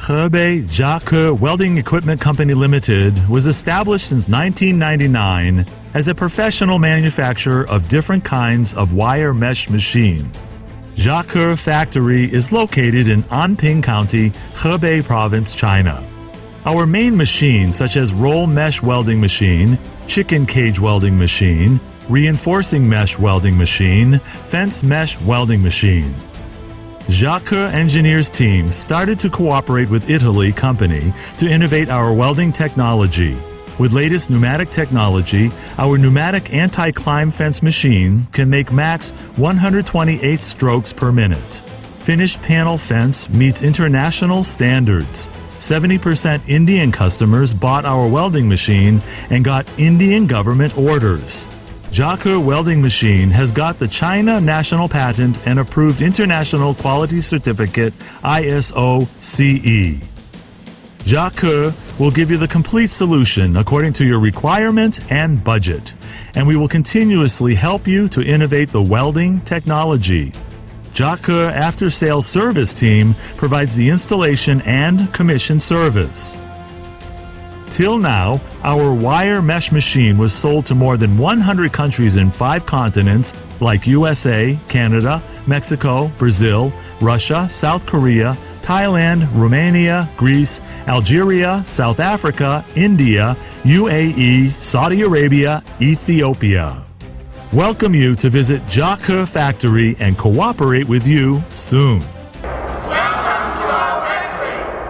Hebei JIAKE Welding Equipment Company Limited was established since 1999 as a professional manufacturer of different kinds of wire mesh machine. JIAKE factory is located in Anping County, Hebei Province, China. Our main machines such as roll mesh welding machine, chicken cage welding machine, reinforcing mesh welding machine, fence mesh welding machine. JIAKE engineers team started to cooperate with Italy company to innovate our welding technology. With latest pneumatic technology, our pneumatic anti-climb fence machine can make max 128 strokes per minute. Finished panel fence meets international standards. 70% Indian customers bought our welding machine and got Indian government orders. JIAKE welding machine has got the China National Patent and approved International Quality Certificate ISO CE. JIAKE will give you the complete solution according to your requirement and budget, and we will continuously help you to innovate the welding technology. JIAKE after-sales service team provides the installation and commission service. Till now, our wire mesh machine was sold to more than 100 countries in 5 continents like USA, Canada, Mexico, Brazil, Russia, South Korea, Thailand, Romania, Greece, Algeria, South Africa, India, UAE, Saudi Arabia, Ethiopia. Welcome you to visit JIAKE Factory and cooperate with you soon.